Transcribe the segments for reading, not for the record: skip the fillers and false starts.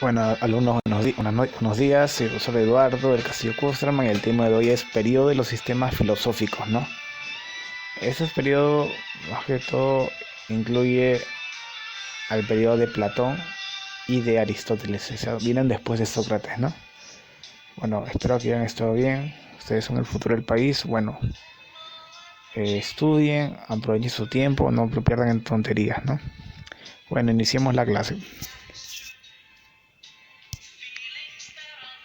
Bueno, alumnos, buenos días. Soy el profesor Eduardo del Castillo Kusterman y el tema de hoy es periodo de los sistemas filosóficos, ¿no? Ese periodo, más que todo, incluye al periodo de Platón y de Aristóteles. O sea, vienen después de Sócrates, ¿no? Bueno, espero que hayan estado bien. Ustedes son el futuro del país. Bueno, estudien, aprovechen su tiempo, no lo pierdan en tonterías, ¿no? Bueno, iniciemos la clase.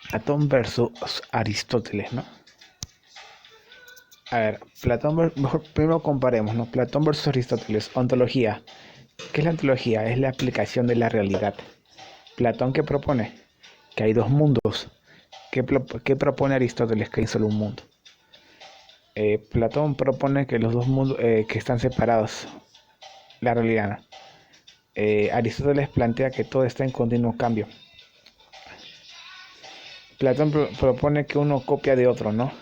Platón versus Aristóteles, ¿no? A ver, mejor primero comparemos, ¿no? Platón versus Aristóteles. Ontología. ¿Qué es la ontología? Es la aplicación de la realidad. Platón, ¿qué propone? Que hay dos mundos. ¿Qué propone Aristóteles? Que hay solo un mundo. Platón propone que los dos mundos que están separados, la realidad, ¿no? Aristóteles plantea que todo está en continuo cambio. Platón propone que uno copia de otro, ¿no?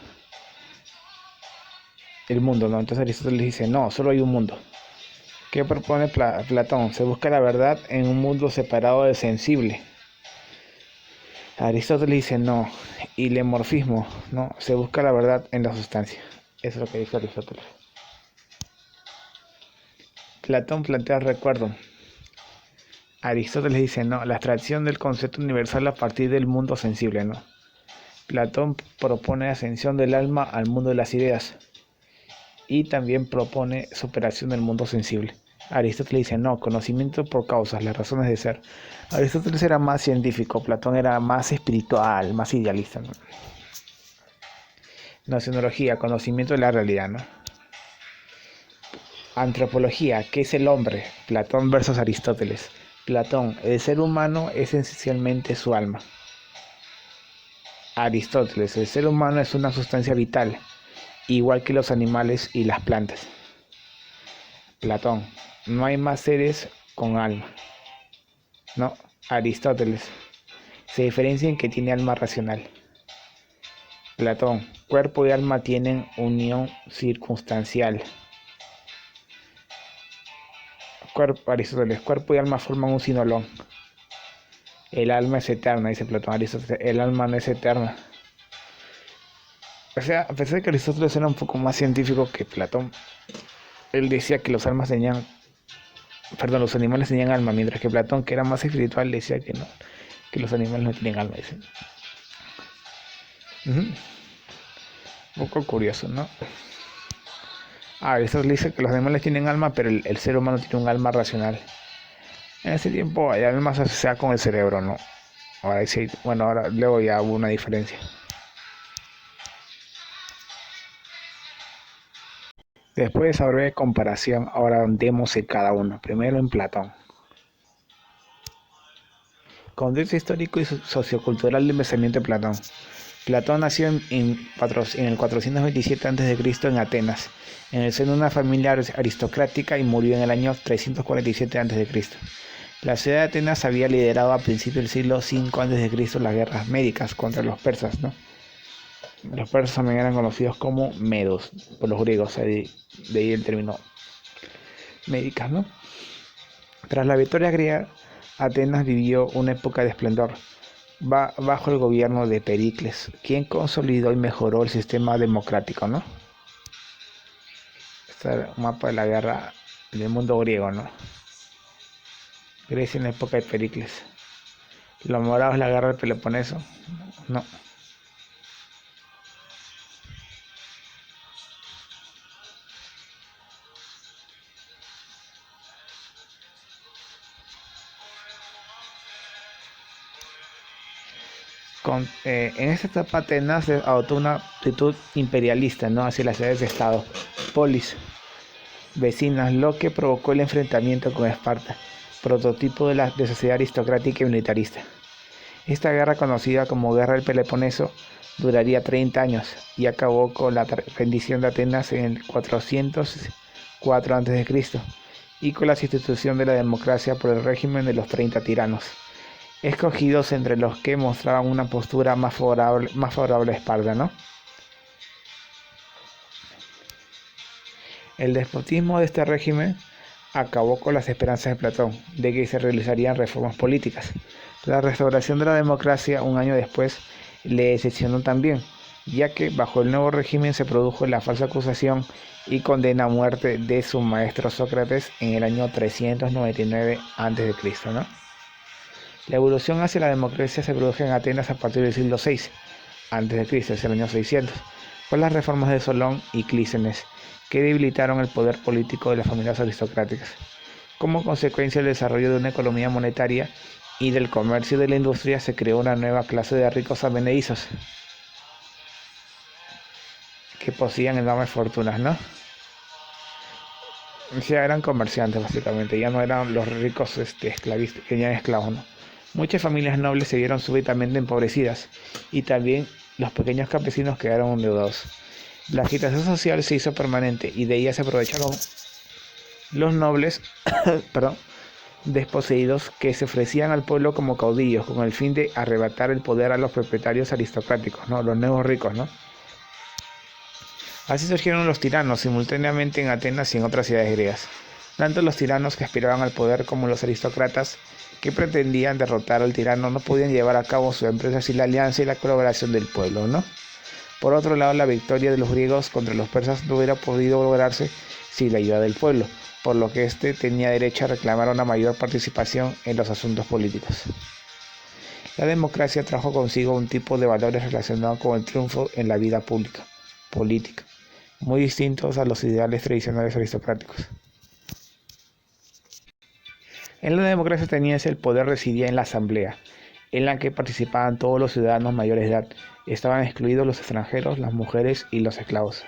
El mundo, ¿no? Entonces Aristóteles dice, no, solo hay un mundo. ¿Qué propone Platón? Se busca la verdad en un mundo separado de sensible. Aristóteles dice no, ilemorfismo, no, se busca la verdad en la sustancia. Eso es lo que dice Aristóteles. Platón plantea el recuerdo. Aristóteles dice no, la abstracción del concepto universal a partir del mundo sensible, no. Platón propone ascensión del alma al mundo de las ideas y también propone superación del mundo sensible. Aristóteles dice no, conocimiento por causas, las razones de ser. Aristóteles era más científico, Platón era más espiritual, más idealista, ¿no? Gnoseología, conocimiento de la realidad, ¿no? Antropología, ¿qué es el hombre? Platón versus Aristóteles. Platón, el ser humano es esencialmente su alma. Aristóteles, el ser humano es una sustancia vital, igual que los animales y las plantas. Platón, no hay más seres con alma. No, Aristóteles, se diferencia en que tiene alma racional. Platón, cuerpo y alma tienen unión circunstancial. Aristóteles, cuerpo y alma forman un sinolon. El alma es eterna, dice Platón. Aristóteles, el alma no es eterna. O sea, a pesar de que Aristóteles era un poco más científico que Platón, él decía que los animales tenían alma, mientras que Platón, que era más espiritual, decía que no, que los animales no tienen alma, dice. Un poco curioso, ¿no? Aristóteles dice que los animales tienen alma, pero el ser humano tiene un alma racional. En ese tiempo el alma se asociaba con el cerebro, ¿no? Ahora sí, bueno, ahora luego ya hubo una diferencia. Después de esa breve comparación, ahora andemos en cada uno. Primero en Platón. Contexto histórico y sociocultural del pensamiento de Platón. Platón nació en el 427 a.C. en Atenas, en el seno de una familia aristocrática, y murió en el año 347 a.C. La ciudad de Atenas había liderado a principios del siglo V a.C. las guerras médicas contra los persas, ¿no? Los persas también eran conocidos como medos por los griegos, de ahí el término médicas, ¿no? Tras la victoria griega, Atenas vivió una época de esplendor bajo el gobierno de Pericles, quien consolidó y mejoró el sistema democrático, ¿no? Este es un mapa de la guerra del mundo griego, ¿no? Grecia en la época de Pericles. Los morados, la guerra del Peloponeso, no. En esta etapa Atenas adoptó una actitud imperialista, ¿no?, hacia las ciudades de estado, polis, vecinas, lo que provocó el enfrentamiento con Esparta, prototipo de sociedad aristocrática y militarista. Esta guerra, conocida como Guerra del Peloponeso, duraría 30 años y acabó con la rendición de Atenas en el 404 a.C. y con la sustitución de la democracia por el régimen de los 30 tiranos, escogidos entre los que mostraban una postura más favorable a Esparta, ¿no? El despotismo de este régimen acabó con las esperanzas de Platón de que se realizarían reformas políticas. La restauración de la democracia un año después le decepcionó también, ya que bajo el nuevo régimen se produjo la falsa acusación y condena a muerte de su maestro Sócrates en el año 399 a.C., ¿no? La evolución hacia la democracia se produjo en Atenas a partir del siglo VI a.C., es el año 600, por las reformas de Solón y Clístenes, que debilitaron el poder político de las familias aristocráticas. Como consecuencia del desarrollo de una economía monetaria y del comercio y de la industria, se creó una nueva clase de ricos advenedizos que poseían enormes fortunas, ¿no? Ya eran comerciantes básicamente, ya no eran los ricos esclavistas que tenían esclavos, ¿no? Muchas familias nobles se vieron súbitamente empobrecidas y también los pequeños campesinos quedaron endeudados. La agitación social se hizo permanente y de ella se aprovecharon los nobles perdón, desposeídos que se ofrecían al pueblo como caudillos con el fin de arrebatar el poder a los propietarios aristocráticos, ¿no? Los nuevos ricos, ¿no? Así surgieron los tiranos simultáneamente en Atenas y en otras ciudades griegas. Tanto los tiranos que aspiraban al poder como los aristócratas que pretendían derrotar al tirano no podían llevar a cabo su empresa sin la alianza y la colaboración del pueblo, ¿no? Por otro lado, la victoria de los griegos contra los persas no hubiera podido lograrse sin la ayuda del pueblo, por lo que éste tenía derecho a reclamar una mayor participación en los asuntos políticos. La democracia trajo consigo un tipo de valores relacionados con el triunfo en la vida política, muy distintos a los ideales tradicionales aristocráticos. En la democracia ateniense el poder residía en la asamblea, en la que participaban todos los ciudadanos mayores de edad. Estaban excluidos los extranjeros, las mujeres y los esclavos.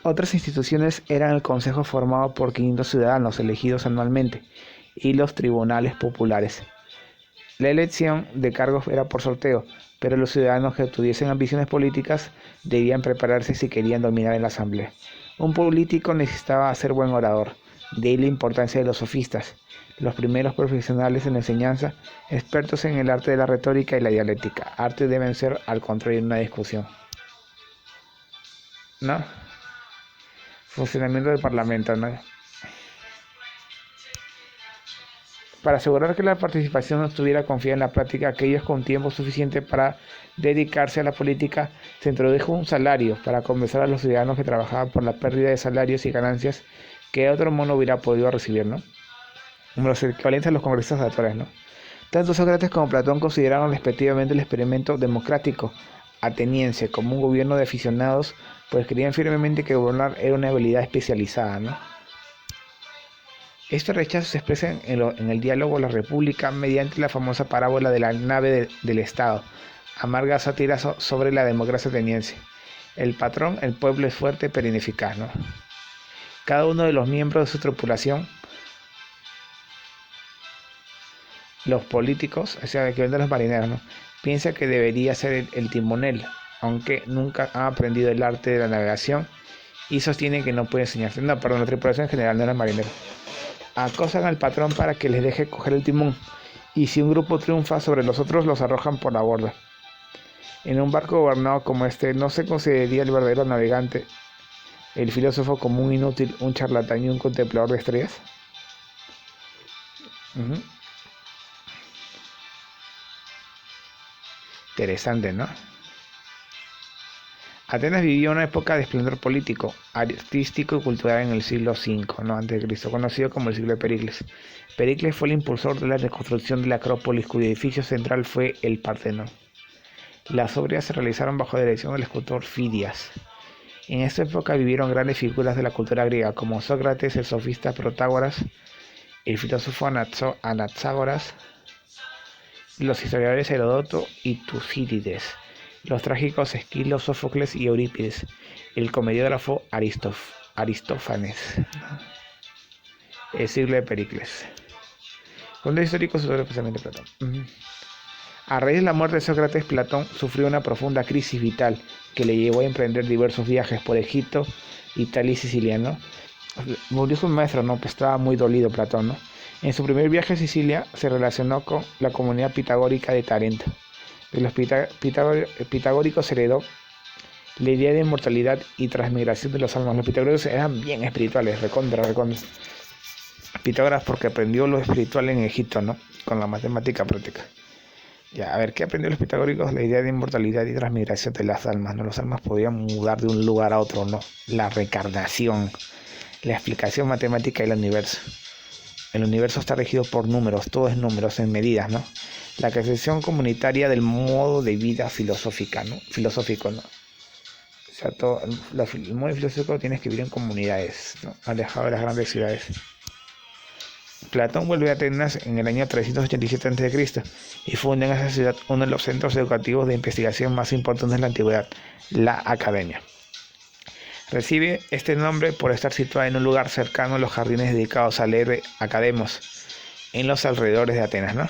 Otras instituciones eran el consejo formado por 500 ciudadanos elegidos anualmente y los tribunales populares. La elección de cargos era por sorteo, pero los ciudadanos que tuviesen ambiciones políticas debían prepararse si querían dominar en la asamblea. Un político necesitaba ser buen orador, de ahí la importancia de los sofistas, los primeros profesionales en la enseñanza, expertos en el arte de la retórica y la dialéctica, arte de vencer al contrario en una discusión, ¿no? Funcionamiento del parlamento, ¿no? Para asegurar que la participación no estuviera confiada en la práctica, aquellos con tiempo suficiente para dedicarse a la política, se introdujo un salario para compensar a los ciudadanos que trabajaban por la pérdida de salarios y ganancias que de otro modo no hubiera podido recibir, ¿no? Como los equivalentes a los congresistas actuales, ¿no? Tanto Sócrates como Platón consideraron respectivamente el experimento democrático ateniense como un gobierno de aficionados, pues creían firmemente que gobernar era una habilidad especializada, ¿no? Este rechazo se expresa en el diálogo La República mediante la famosa parábola de la nave del Estado, amarga sátira sobre la democracia ateniense. El patrón, el pueblo es fuerte pero ineficaz, ¿no? Cada uno de los miembros de su tripulación, los políticos, o sea, que venden los marineros, ¿no? Piensa que debería ser el timonel, aunque nunca han aprendido el arte de la navegación y sostienen que no puede enseñarse. No, perdón, la tripulación en general, no eran marineros. Acosan al patrón para que les deje coger el timón, y si un grupo triunfa sobre los otros, los arrojan por la borda. En un barco gobernado como este, no se consideraría el verdadero navegante, el filósofo como un inútil, un charlatán y un contemplador de estrellas. Interesante, ¿no? Atenas vivió una época de esplendor político, artístico y cultural en el siglo V, ¿no? Antes de Cristo, conocido como el siglo de Pericles. Pericles fue el impulsor de la reconstrucción de la Acrópolis, cuyo edificio central fue el Partenón. Las obras se realizaron bajo la dirección del escultor Fidias. En esta época vivieron grandes figuras de la cultura griega, como Sócrates, el sofista Protágoras, el filósofo Anaxágoras, los historiadores Heródoto y Tucídides, los trágicos Esquilo, Sófocles y Eurípides, el comediógrafo Aristófanes, el siglo de Pericles. Fondos históricos sobre especialmente Platón. A raíz de la muerte de Sócrates, Platón sufrió una profunda crisis vital que le llevó a emprender diversos viajes por Egipto, Italia y Sicilia, ¿no? Murió su maestro, ¿no? Pues estaba muy dolido Platón, ¿no? En su primer viaje a Sicilia se relacionó con la comunidad pitagórica de Tarento. De los pitagóricos heredó la idea de inmortalidad y transmigración de los almas. Los pitagóricos eran bien espirituales, recontra. Pitágoras porque aprendió lo espiritual en Egipto, ¿no? con la matemática práctica. Ya, a ver, ¿qué aprendieron los pitagóricos? La idea de inmortalidad y transmigración de las almas, ¿no? Las almas podían mudar de un lugar a otro, ¿no? La reencarnación, la explicación matemática del universo. El universo está regido por números, todo es números en medidas, ¿no? La concepción comunitaria del modo de vida filosófico, ¿no? O sea, el modo filosófico tienes que vivir en comunidades, ¿no? Alejado de las grandes ciudades. Platón vuelve a Atenas en el año 387 a.C. y funda en esa ciudad uno de los centros educativos de investigación más importantes de la antigüedad, la Academia. Recibe este nombre por estar situada en un lugar cercano a los jardines dedicados al héroe Academos, en los alrededores de Atenas, ¿no?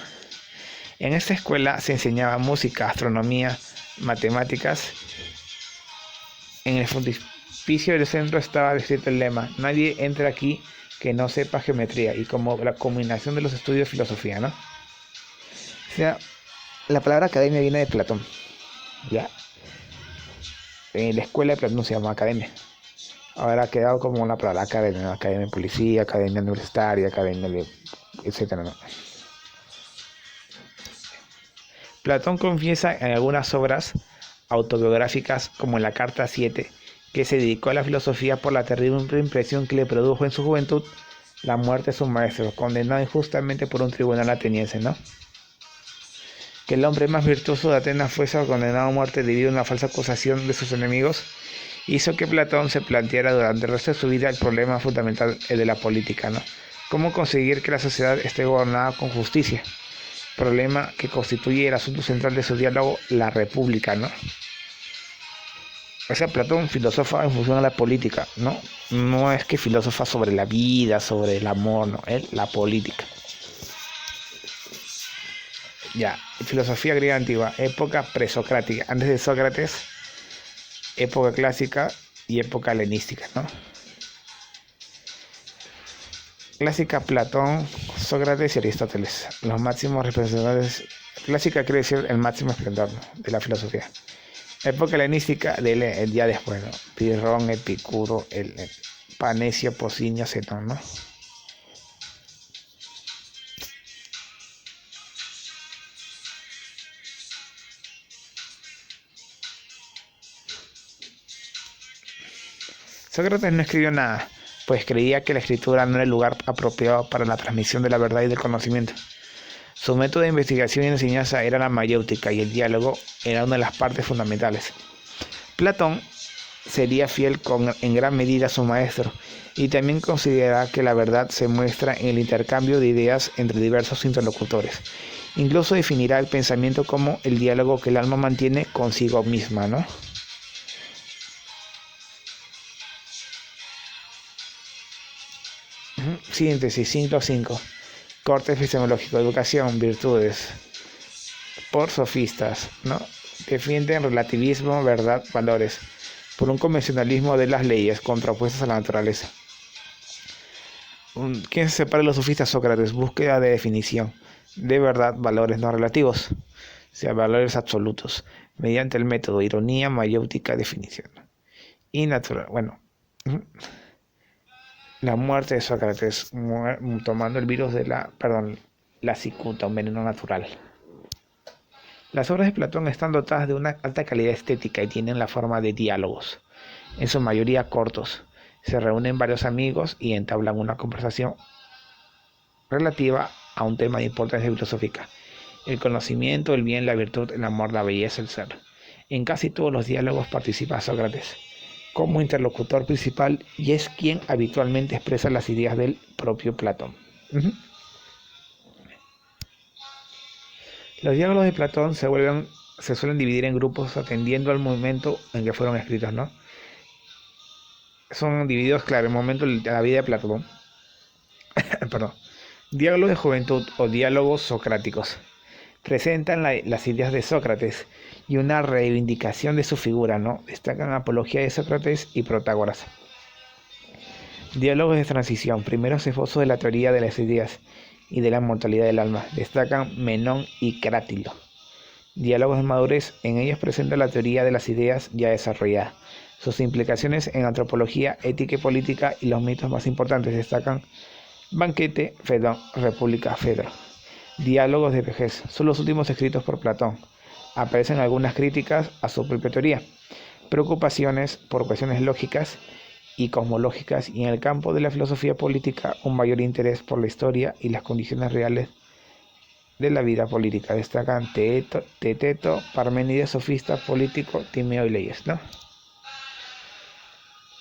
En esta escuela se enseñaba música, astronomía, matemáticas. En el frontispicio del centro estaba escrito el lema: nadie entra aquí que no sepa geometría, y como la combinación de los estudios de filosofía, ¿no? O sea, la palabra academia viene de Platón, ¿ya? En la escuela de Platón se llama academia. Ahora ha quedado como una palabra academia, ¿no? Academia de policía, academia universitaria, academia de... etcétera, ¿no? Platón confiesa en algunas obras autobiográficas, como en la Carta 7, que se dedicó a la filosofía por la terrible impresión que le produjo en su juventud la muerte de su maestro, condenado injustamente por un tribunal ateniense, ¿no? Que el hombre más virtuoso de Atenas fuese condenado a muerte debido a una falsa acusación de sus enemigos, hizo que Platón se planteara durante el resto de su vida el problema fundamental de la política, ¿no? Cómo conseguir que la sociedad esté gobernada con justicia, problema que constituye el asunto central de su diálogo, la república, ¿no? O sea, Platón filosofa en función a la política, ¿no? No es que filosofa sobre la vida, sobre el amor, no, él la política. Ya, filosofía griega antigua, época presocrática, antes de Sócrates, época clásica y época helenística, ¿no? Clásica, Platón, Sócrates y Aristóteles, los máximos representantes. Clásica quiere decir el máximo esplendor, ¿no?, de la filosofía. Época helenística, el día después, ¿no? Pirrón, Epicuro, el Panecio, Pocinio, Zenón, ¿no? Sócrates no escribió nada, pues creía que la escritura no era el lugar apropiado para la transmisión de la verdad y del conocimiento. Su método de investigación y enseñanza era la mayéutica, y el diálogo era una de las partes fundamentales. Platón sería fiel en gran medida a su maestro, y también consideraba que la verdad se muestra en el intercambio de ideas entre diversos interlocutores. Incluso definirá el pensamiento como el diálogo que el alma mantiene consigo misma, ¿no? Síntesis, 5. Corte epistemológico, educación, virtudes. Por sofistas, ¿no? Defienden relativismo, verdad, valores, por un convencionalismo de las leyes contrapuestas a la naturaleza. ¿Quién se separa de los sofistas? Sócrates, búsqueda de definición de verdad, valores no relativos, o sea, valores absolutos, mediante el método ironía, mayéutica, definición. Y natural, bueno, la muerte de Sócrates, tomando el virus de la cicuta, un veneno natural. Las obras de Platón están dotadas de una alta calidad estética y tienen la forma de diálogos, en su mayoría cortos. Se reúnen varios amigos y entablan una conversación relativa a un tema de importancia filosófica: el conocimiento, el bien, la virtud, el amor, la belleza, el ser. En casi todos los diálogos participa Sócrates como interlocutor principal, y es quien habitualmente expresa las ideas del propio Platón. Los diálogos de Platón se suelen dividir en grupos atendiendo al momento en que fueron escritos, ¿no? Son divididos, claro, en el momento de la vida de Platón. Perdón. Diálogos de juventud o diálogos socráticos presentan las ideas de Sócrates y una reivindicación de su figura, ¿no? Destacan apología de Sócrates y Protágoras. Diálogos de transición. Primero se esbozo de la teoría de las ideas y de la mortalidad del alma. Destacan Menón y Crátilo. Diálogos de madurez. En ellos presenta la teoría de las ideas ya desarrollada, sus implicaciones en antropología, ética y política, y los mitos más importantes. Destacan Banquete, Fedón, República, Fedro. Diálogos de vejez son los últimos escritos por Platón. Aparecen algunas críticas a su propia teoría, preocupaciones por cuestiones lógicas y cosmológicas, y en el campo de la filosofía política un mayor interés por la historia y las condiciones reales de la vida política. Destacan Teeteto, Parménides, sofista, político, Timeo y Leyes, ¿no?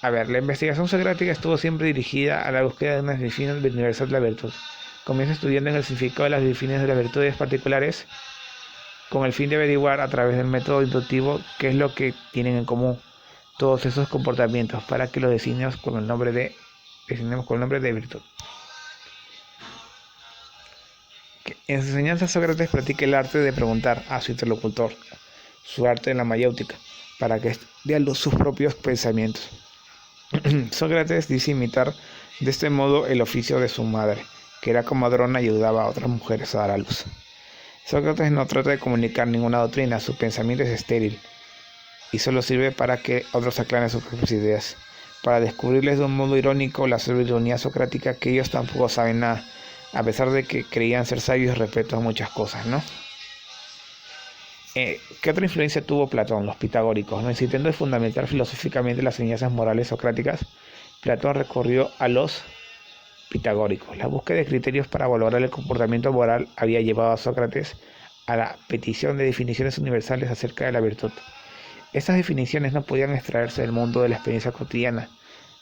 A ver, la investigación socrática estuvo siempre dirigida a la búsqueda de una definición universal de la virtud. Comienza estudiando en el significado de las definiciones de las virtudes particulares con el fin de averiguar a través del método inductivo qué es lo que tienen en común todos esos comportamientos para que los designemos con el nombre de virtud. En sus enseñanzas, Sócrates practica el arte de preguntar a su interlocutor, su arte de la mayéutica, para que dé a luz sus propios pensamientos. Sócrates dice imitar de este modo el oficio de su madre, que era comadrona y ayudaba a otras mujeres a dar a luz. Sócrates no trata de comunicar ninguna doctrina, su pensamiento es estéril y solo sirve para que otros aclaren sus propias ideas, para descubrirles de un modo irónico la ironía socrática que ellos tampoco saben nada, a pesar de que creían ser sabios respecto a muchas cosas, ¿no? ¿Qué otra influencia tuvo Platón? Los pitagóricos, ¿no? Insistiendo en fundamentar filosóficamente las enseñanzas morales socráticas, Platón recurrió a los pitagóricos. La búsqueda de criterios para valorar el comportamiento moral había llevado a Sócrates a la petición de definiciones universales acerca de la virtud. Estas definiciones no podían extraerse del mundo de la experiencia cotidiana,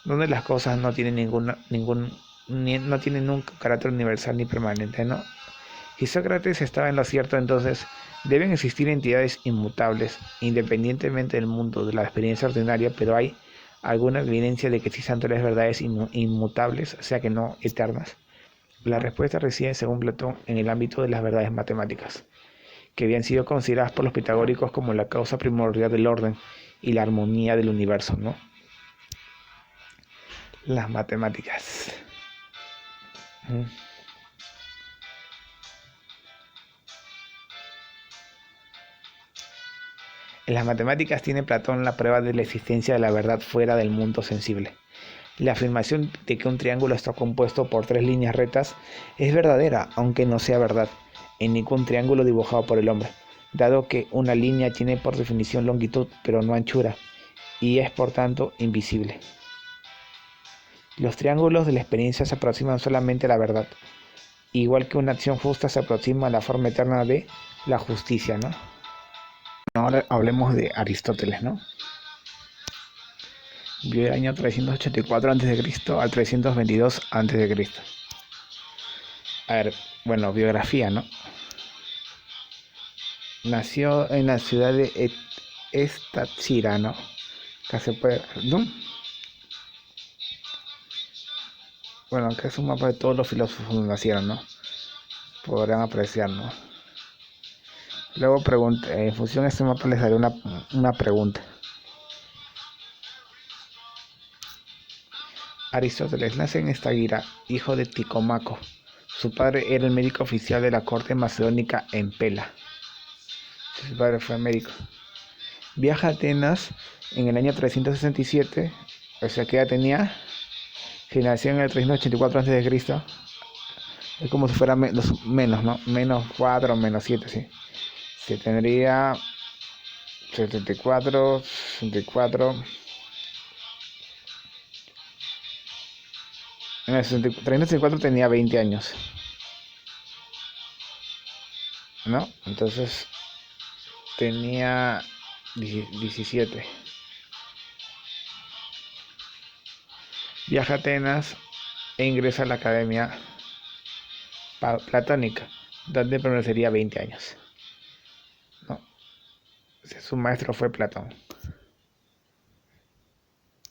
donde las cosas no tienen no tienen un carácter universal ni permanente, ¿no? Si Sócrates estaba en lo cierto, entonces deben existir entidades inmutables, independientemente del mundo de la experiencia ordinaria, pero hay alguna evidencia de que existan tales verdades inmutables, o sea que no eternas. La respuesta reside, según Platón, en el ámbito de las verdades matemáticas, que habían sido consideradas por los pitagóricos como la causa primordial del orden y la armonía del universo, ¿no? Las matemáticas. En las matemáticas tiene Platón la prueba de la existencia de la verdad fuera del mundo sensible. La afirmación de que un triángulo está compuesto por tres líneas rectas es verdadera, aunque no sea verdad, en ningún triángulo dibujado por el hombre, dado que una línea tiene por definición longitud, pero no anchura, y es por tanto invisible. Los triángulos de la experiencia se aproximan solamente a la verdad, igual que una acción justa se aproxima a la forma eterna de la justicia, ¿no? Ahora hablemos de Aristóteles, ¿no? Vivió el año 384 a.C. al 322 a.C. A ver, bueno, biografía, ¿no? Nació en la ciudad de Estáchira, ¿no? Acá se puede, ¿no? Bueno, acá es un mapa de todos los filósofos donde nacieron, ¿no? Podrán apreciar, ¿no? Luego en función de este mapa les daré una pregunta. Aristóteles nace en Estagira, hijo de Ticomaco. Su padre era el médico oficial de la corte macedónica en Pela. Su padre fue médico. Viaja a Atenas en el año 367, o sea que ya tenía, si nació en el 384 a.C., es como si fuera menos, ¿no? Menos 4 o menos 7, sí. Se tendría 74, 64. En el 364 tenía 20 años, ¿no? Entonces tenía 17. Viaja a Atenas e ingresa a la Academia Platónica, donde permanecería 20 años, ¿no? Su maestro fue Platón.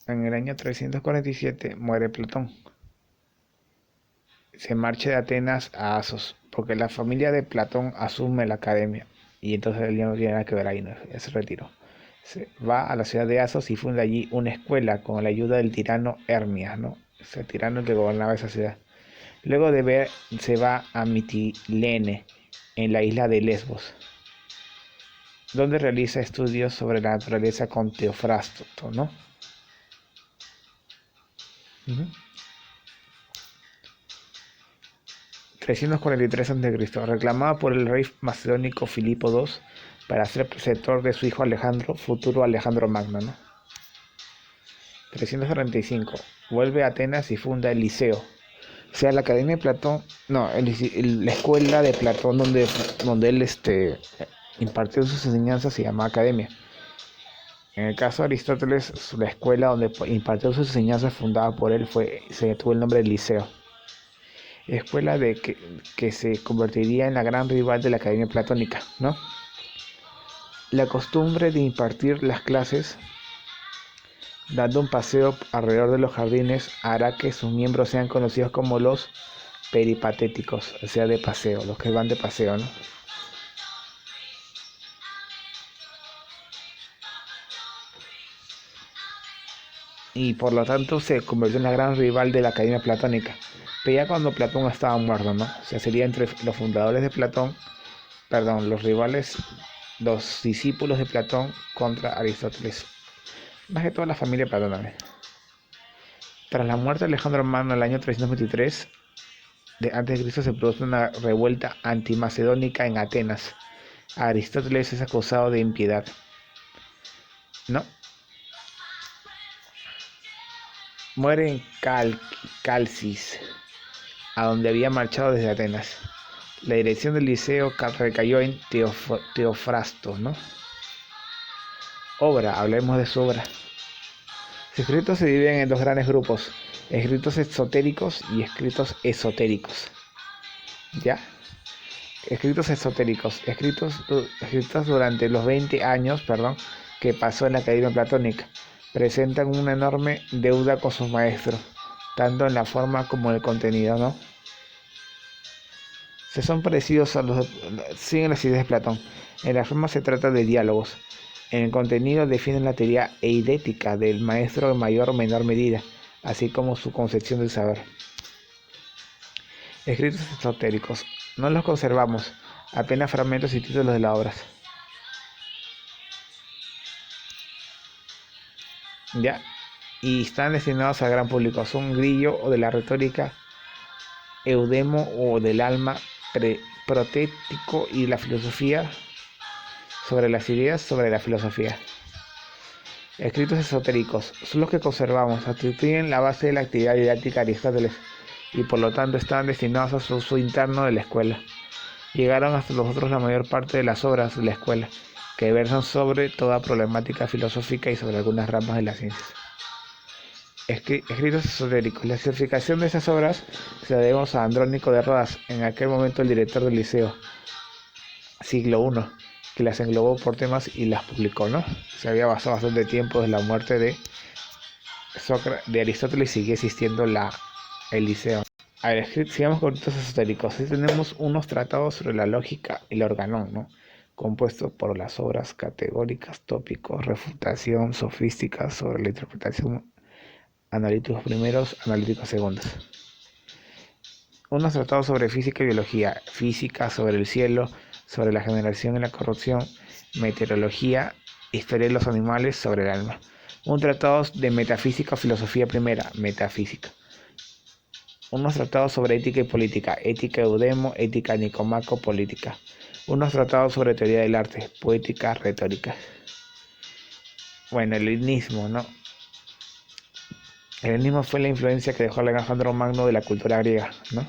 En el año 347 muere Platón. Se marcha de Atenas a Asos, porque la familia de Platón asume la academia, y entonces él ya no tiene nada que ver ahí, ¿no? Ya se retiró. Se va a la ciudad de Asos y funda allí una escuela con la ayuda del tirano Hermias, ¿no? Ese tirano que gobernaba esa ciudad. Luego de ver, se va a Mitilene, en la isla de Lesbos, donde realiza estudios sobre la naturaleza con Teofrasto, ¿no? 343 a.C., reclamada por el rey macedónico Filipo II para ser preceptor de su hijo Alejandro, futuro Alejandro Magno, ¿no? 345. Vuelve a Atenas y funda el Liceo. O sea, la Academia de Platón, no, la escuela de Platón donde él impartió sus enseñanzas se llama Academia. En el caso de Aristóteles, la escuela donde impartió sus enseñanzas fundada por él se tuvo el nombre de Liceo. Escuela que se convertiría en la gran rival de la Academia Platónica, ¿no? La costumbre de impartir las clases dando un paseo alrededor de los jardines hará que sus miembros sean conocidos como los peripatéticos, o sea, de paseo, los que van de paseo, ¿no? Y por lo tanto se convirtió en la gran rival de la Academia Platónica. Pero ya cuando Platón estaba muerto, ¿no? O sea, sería entre los fundadores de Platón, perdón, los rivales, los discípulos de Platón contra Aristóteles. Más que toda la familia Platón. Tras la muerte de Alejandro Magno en el año 323 a.C. se produce una revuelta antimacedónica en Atenas. Aristóteles es acusado de impiedad, ¿no? Muere en Calcis, a donde había marchado desde Atenas. La dirección del liceo recayó en Teofrasto, ¿no? Obra, hablemos de su obra. Sus escritos se dividen en dos grandes grupos: escritos exotéricos y escritos esotéricos. ¿Ya? Escritos esotéricos, escritos durante los 20 años, que pasó en la Academia Platónica, presentan una enorme deuda con sus maestros, tanto en la forma como en el contenido, ¿no? Se son parecidos siguen las ideas de Platón. En la forma se trata de diálogos. En el contenido definen la teoría eidética del maestro en mayor o menor medida, así como su concepción del saber. Escritos esotéricos. No los conservamos, apenas fragmentos y títulos de las obras. ¿Ya? Y están destinados al gran público. Son Grillo o de la retórica, Eudemo o del alma, protético y la filosofía, sobre las ideas sobre la filosofía. Escritos esotéricos son los que conservamos, constituyen la base de la actividad didáctica de Aristóteles y por lo tanto estaban destinados a su uso interno de la escuela. Llegaron hasta nosotros la mayor parte de las obras de la escuela, que versan sobre toda problemática filosófica y sobre algunas ramas de las ciencias. Escritos esotéricos. La clasificación de esas obras se la debemos a Andrónico de Rodas, en aquel momento el director del liceo, siglo I, que las englobó por temas y las publicó, ¿no? Se había pasado bastante tiempo desde la muerte de Aristóteles y sigue existiendo el liceo. A ver, sigamos con estos esotéricos. Aquí tenemos unos tratados sobre la lógica y el organón, ¿no? Compuestos por las obras categóricas, tópicos, refutación, sofística sobre la interpretación, analíticos primeros, analíticos segundos. Unos tratados sobre física y biología, física sobre el cielo, sobre la generación y la corrupción, meteorología, historia de los animales, sobre el alma. Un tratado de metafísica o filosofía primera, metafísica. Unos tratados sobre ética y política, ética Eudemo, ética Nicomaco, política. Unos tratados sobre teoría del arte, poética, retórica. Bueno, el helenismo, ¿no? El helenismo fue la influencia que dejó Alejandro Magno de la cultura griega, ¿no?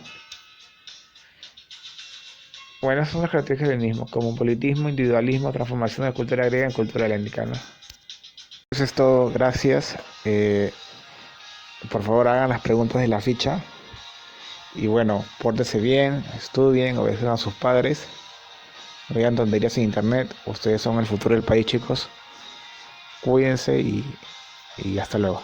Bueno, esas son las características del helenismo, como politismo, individualismo, transformación de la cultura griega en cultura helénica, ¿no? Eso es todo, gracias. Por favor, hagan las preguntas de la ficha. Y bueno, pórtense bien, estudien, obedezcan a sus padres. No vean tonterías en internet. Ustedes son el futuro del país, chicos. Cuídense y hasta luego.